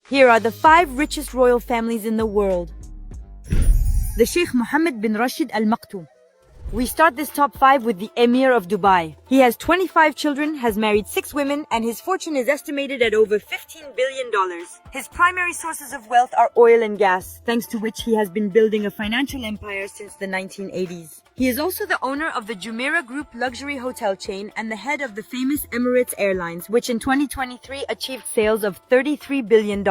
Here are the 5 richest royal families in the world. The Sheikh Mohammed bin Rashid Al Maktoum. We start this top 5 with the Emir of Dubai. He has 25 children, has married 6 women, and his fortune is estimated at over $15 billion. His primary sources of wealth are oil and gas, thanks to which he has been building a financial empire since the 1980s. He is also the owner of the Jumeirah Group luxury hotel chain and the head of the famous Emirates Airlines, which in 2023 achieved sales of $33 billion.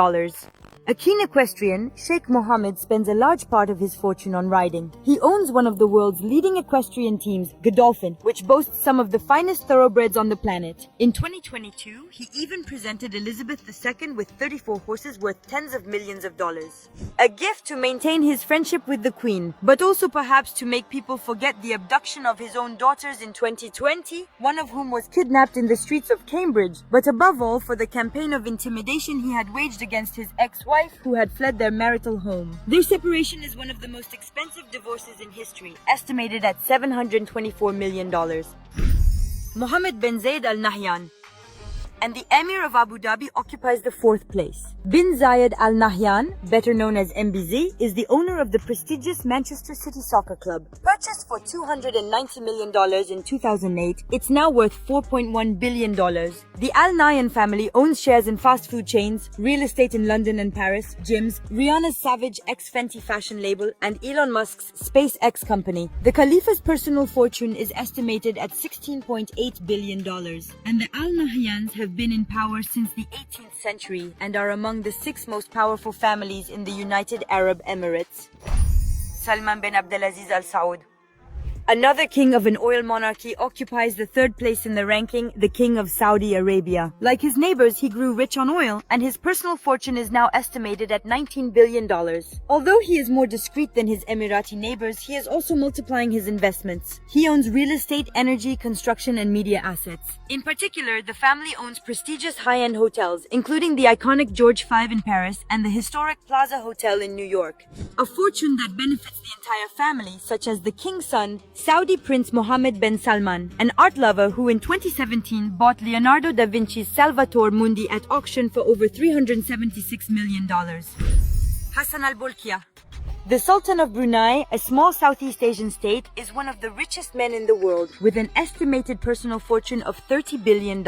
A keen equestrian, Sheikh Mohammed spends a large part of his fortune on riding. He owns one of the world's leading equestrian teams, Godolphin, which boasts some of the finest thoroughbreds on the planet. In 2022, he even presented Elizabeth II with 34 horses worth tens of millions of dollars. A gift to maintain his friendship with the Queen, but also perhaps to make people forget the abduction of his own daughters in 2020, one of whom was kidnapped in the streets of Cambridge, but above all for the campaign of intimidation he had waged against his ex-wife who had fled their marital home. Their separation is one of the most expensive divorces in history, estimated at $724 million. Mohammed bin Zayed Al Nahyan and the Emir of Abu Dhabi occupies the 4th place. Bin Zayed Al Nahyan, better known as MBZ, is the owner of the prestigious Manchester City Soccer Club. Purchased for $290 million in 2008, it's now worth $4.1 billion. The Al Nahyan family owns shares in fast food chains, real estate in London and Paris, gyms, Rihanna's Savage X Fenty fashion label, and Elon Musk's SpaceX company. The Khalifa's personal fortune is estimated at $16.8 billion, and the Al Nahyans have been in power since the 18th century and are among the 6 most powerful families in the United Arab Emirates. Salman bin Abdulaziz Al Saud. Another king of an oil monarchy occupies the 3rd place in the ranking, the King of Saudi Arabia. Like his neighbors, he grew rich on oil, and his personal fortune is now estimated at $19 billion. Although he is more discreet than his Emirati neighbors, he is also multiplying his investments. He owns real estate, energy, construction, and media assets. In particular, the family owns prestigious high-end hotels, including the iconic George V in Paris and the historic Plaza Hotel in New York. A fortune that benefits the entire family, such as the king's son, Saudi Prince Mohammed bin Salman, an art lover who in 2017 bought Leonardo da Vinci's Salvator Mundi at auction for over $376 million. Hassan al-Bolkiah. The Sultan of Brunei, a small Southeast Asian state, is one of the richest men in the world, with an estimated personal fortune of $30 billion.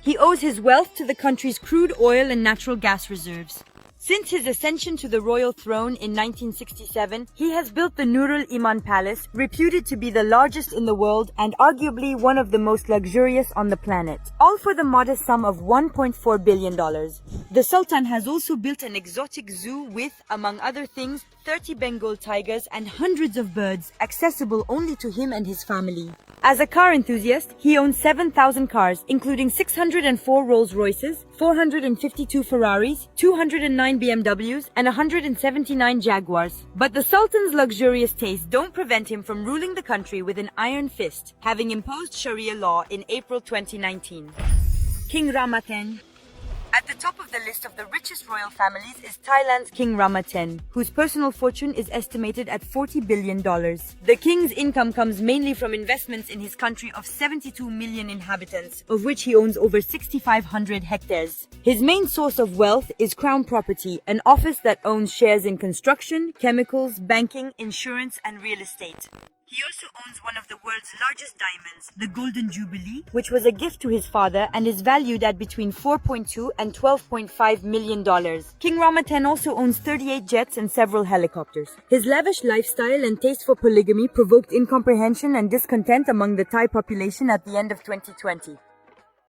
He owes his wealth to the country's crude oil and natural gas reserves. Since his ascension to the royal throne in 1967, he has built the Nurul Iman Palace, reputed to be the largest in the world and arguably one of the most luxurious on the planet, all for the modest sum of $1.4 billion. The Sultan has also built an exotic zoo with, among other things, 30 Bengal tigers and hundreds of birds, accessible only to him and his family. As a car enthusiast, he owns 7,000 cars, including 604 Rolls-Royces, 452 Ferraris, 209 BMWs, and 179 Jaguars. But the Sultan's luxurious tastes don't prevent him from ruling the country with an iron fist, having imposed Sharia law in April 2019. King Rama X. At the top of the list of the richest royal families is Thailand's King Rama X, whose personal fortune is estimated at $40 billion. The king's income comes mainly from investments in his country of 72 million inhabitants, of which he owns over 6,500 hectares. His main source of wealth is Crown Property, an office that owns shares in construction, chemicals, banking, insurance, and real estate. He also owns one of the world's largest diamonds, the Golden Jubilee, which was a gift to his father and is valued at between $4.2 and $12.5 million. King Rama X also owns 38 jets and several helicopters. His lavish lifestyle and taste for polygamy provoked incomprehension and discontent among the Thai population at the end of 2020.